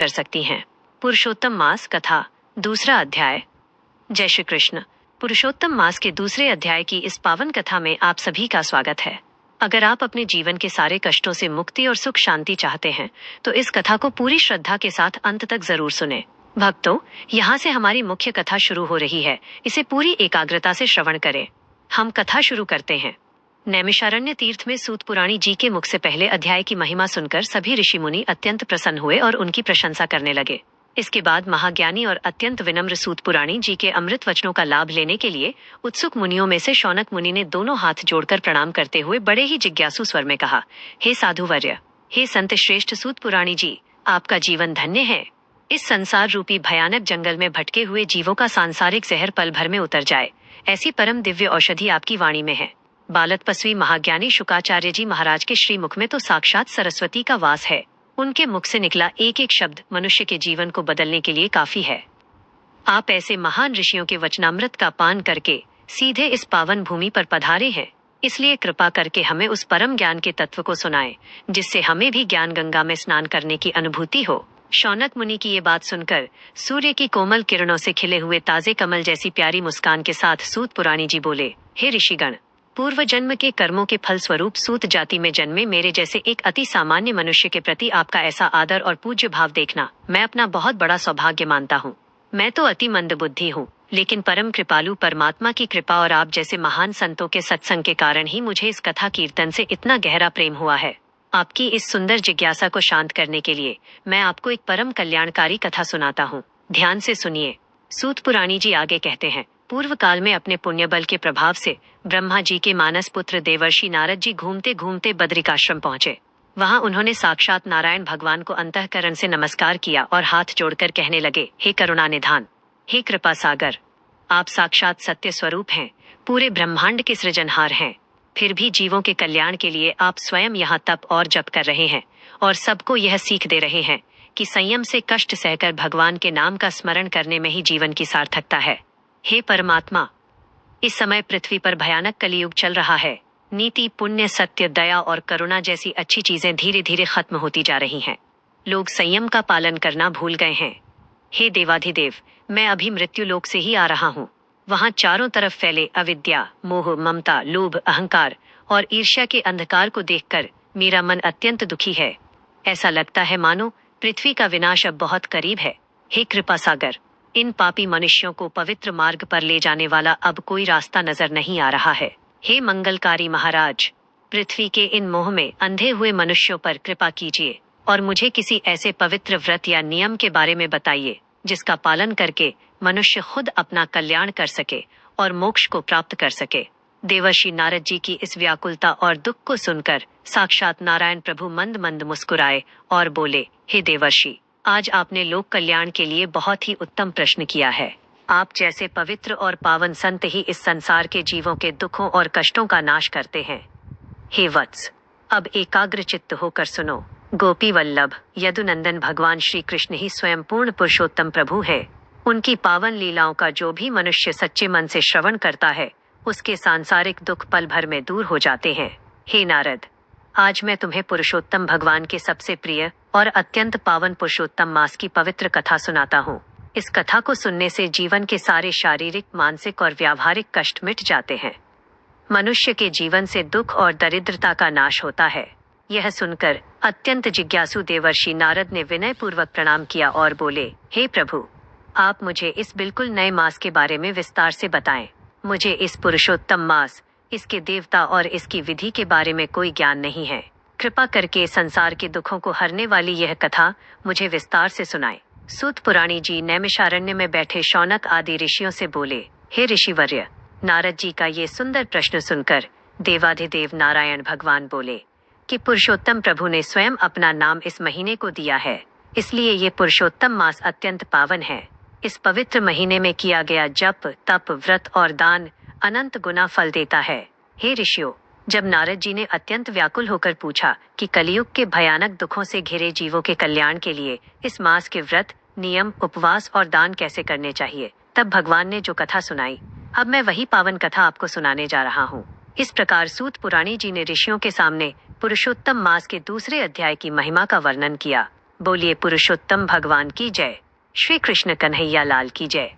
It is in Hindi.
कर सकती हैं। पुरुषोत्तम मास कथा, दूसरा अध्याय। जय श्री कृष्ण। पुरुषोत्तम मास के दूसरे अध्याय की इस पावन कथा में आप सभी का स्वागत है। अगर आप अपने जीवन के सारे कष्टों से मुक्ति और सुख शांति चाहते हैं तो इस कथा को पूरी श्रद्धा के साथ अंत तक जरूर सुने। भक्तों, यहाँ से हमारी मुख्य कथा शुरू हो रही है, इसे पूरी एकाग्रता से श्रवण करें। हम कथा शुरू करते हैं। नैमिषारण्य तीर्थ में सूत पुराणी जी के मुख से पहले अध्याय की महिमा सुनकर सभी ऋषि मुनि अत्यंत प्रसन्न हुए और उनकी प्रशंसा करने लगे। इसके बाद महाज्ञानी और अत्यंत विनम्र सूत पुराणी जी के अमृत वचनों का लाभ लेने के लिए उत्सुक मुनियों में से शौनक मुनि ने दोनों हाथ जोड़कर प्रणाम करते हुए बड़े ही जिज्ञासु स्वर में कहा, हे साधुवर्य, हे संत श्रेष्ठ सूत पुराणी जी, आपका जीवन धन्य है। इस संसार रूपी भयानक जंगल में भटके हुए जीवों का सांसारिक जहर पल भर में उतर जाए, ऐसी परम दिव्य औषधि आपकी वाणी में है। बाल तपस्वी महाज्ञानी शुकाचार्य जी महाराज के श्रीमुख में तो साक्षात सरस्वती का वास है। उनके मुख से निकला एक एक शब्द मनुष्य के जीवन को बदलने के लिए काफी है। आप ऐसे महान ऋषियों के वचनामृत का पान करके सीधे इस पावन भूमि पर पधारे हैं, इसलिए कृपा करके हमें उस परम ज्ञान के तत्व को सुनाएं, जिससे हमें भी ज्ञान गंगा में स्नान करने की अनुभूति हो। शौनक मुनि की ये बात सुनकर सूर्य की कोमल किरणों से खिले हुए ताजे कमल जैसी प्यारी मुस्कान के साथ सूत पुराणी जी बोले, हे ऋषिगण, पूर्व जन्म के कर्मों के फल स्वरूप सूत जाति में जन्मे मेरे जैसे एक अति सामान्य मनुष्य के प्रति आपका ऐसा आदर और पूज्य भाव देखना मैं अपना बहुत बड़ा सौभाग्य मानता हूँ। मैं तो अति मंदबुद्धि हूँ, लेकिन परम कृपालु परमात्मा की कृपा और आप जैसे महान संतों के सत्संग के कारण ही मुझे इस कथा कीर्तन से इतना गहरा प्रेम हुआ है। आपकी इस सुंदर जिज्ञासा को शांत करने के लिए मैं आपको एक परम कल्याणकारी कथा सुनाता हूँ। ध्यान से सुनिए। सूत पुराणी जी आगे कहते हैं, पूर्व काल में अपने पुण्य बल के प्रभाव से ब्रह्मा जी के मानस पुत्र देवर्षि नारद जी घूमते घूमते बद्रिकाश्रम पहुंचे। वहां उन्होंने साक्षात नारायण भगवान को अंतःकरण से नमस्कार किया और हाथ जोड़कर कहने लगे, हे करुणा निधान, हे कृपा सागर, आप साक्षात सत्य स्वरूप हैं, पूरे ब्रह्मांड के सृजनहार हैं। फिर भी जीवों के कल्याण के लिए आप स्वयं यहाँ तप और जप कर रहे हैं और सबको यह सीख दे रहे हैं कि संयम से कष्ट सहकर भगवान के नाम का स्मरण करने में ही जीवन की सार्थकता है। हे परमात्मा, इस समय पृथ्वी पर भयानक कलियुग चल रहा है। नीति, पुण्य, सत्य, दया और करुणा जैसी अच्छी चीजें धीरे धीरे खत्म होती जा रही हैं। लोग संयम का पालन करना भूल गए हैं। हे देवाधिदेव, मैं अभी मृत्यु लोक से ही आ रहा हूँ। वहाँ चारों तरफ फैले अविद्या, मोह, ममता, लोभ, अहंकार और ईर्ष्या के अंधकार को देखकर मेरा मन अत्यंत दुखी है। ऐसा लगता है मानो पृथ्वी का विनाश अब बहुत करीब है। हे कृपा सागर, इन पापी मनुष्यों को पवित्र मार्ग पर ले जाने वाला अब कोई रास्ता नजर नहीं आ रहा है। हे मंगलकारी महाराज, पृथ्वी के इन मोह में अंधे हुए मनुष्यों पर कृपा कीजिए और मुझे किसी ऐसे पवित्र व्रत या नियम के बारे में बताइए जिसका पालन करके मनुष्य खुद अपना कल्याण कर सके और मोक्ष को प्राप्त कर सके। देवर्षि नारद जी की इस व्याकुलता और दुख को सुनकर साक्षात नारायण प्रभु मंद मंद मुस्कुराए और बोले, हे देवर्षि, आज आपने लोक कल्याण के लिए बहुत ही उत्तम प्रश्न किया है। आप जैसे पवित्र और पावन संत ही इस संसार के जीवों के दुखों और कष्टों का नाश करते हैं। हे वत्स, अब एकाग्र चित्त होकर सुनो। गोपी वल्लभ यदुनंदन भगवान श्री कृष्ण ही स्वयं पूर्ण पुरुषोत्तम प्रभु है। उनकी पावन लीलाओं का जो भी मनुष्य सच्चे मन से श्रवण करता है, उसके सांसारिक दुख पल भर में दूर हो जाते हैं। हे नारद, आज मैं तुम्हें पुरुषोत्तम भगवान के सबसे प्रिय और अत्यंत पावन पुरुषोत्तम मास की पवित्र कथा सुनाता हूँ। इस कथा को सुनने से जीवन के सारे शारीरिक, मानसिक और व्यावहारिक कष्ट मिट जाते हैं। मनुष्य के जीवन से दुख और दरिद्रता का नाश होता है। यह सुनकर अत्यंत जिज्ञासु देवर्षि नारद ने विनय पूर्वक प्रणाम किया और बोले, हे प्रभु, आप मुझे इस बिल्कुल नए मास के बारे में विस्तार से बताएं। मुझे इस पुरुषोत्तम मास, इसके देवता और इसकी विधि के बारे में कोई ज्ञान नहीं है। कृपा करके संसार के दुखों को हरने वाली यह कथा मुझे विस्तार से सुनाए। सूत पुराणी जी नैमिषारण्य में बैठे शौनक आदि ऋषियों से बोले, हे ऋषिवर्य, नारद जी का ये सुंदर प्रश्न सुनकर देवाधिदेव नारायण भगवान बोले कि पुरुषोत्तम प्रभु ने स्वयं अपना नाम इस महीने को दिया है, इसलिए ये पुरुषोत्तम मास अत्यंत पावन है। इस पवित्र महीने में किया गया जप, तप, व्रत और दान अनंत गुना फल देता है। हे ऋषियों, जब नारद जी ने अत्यंत व्याकुल होकर पूछा कि कलियुग के भयानक दुखों से घिरे जीवों के कल्याण के लिए इस मास के व्रत, नियम, उपवास और दान कैसे करने चाहिए, तब भगवान ने जो कथा सुनाई, अब मैं वही पावन कथा आपको सुनाने जा रहा हूँ। इस प्रकार सूत पुराणी जी ने ऋषियों के सामने पुरुषोत्तम मास के दूसरे अध्याय की महिमा का वर्णन किया। बोलिए पुरुषोत्तम भगवान की जय। श्री कृष्ण कन्हैया लाल की जय।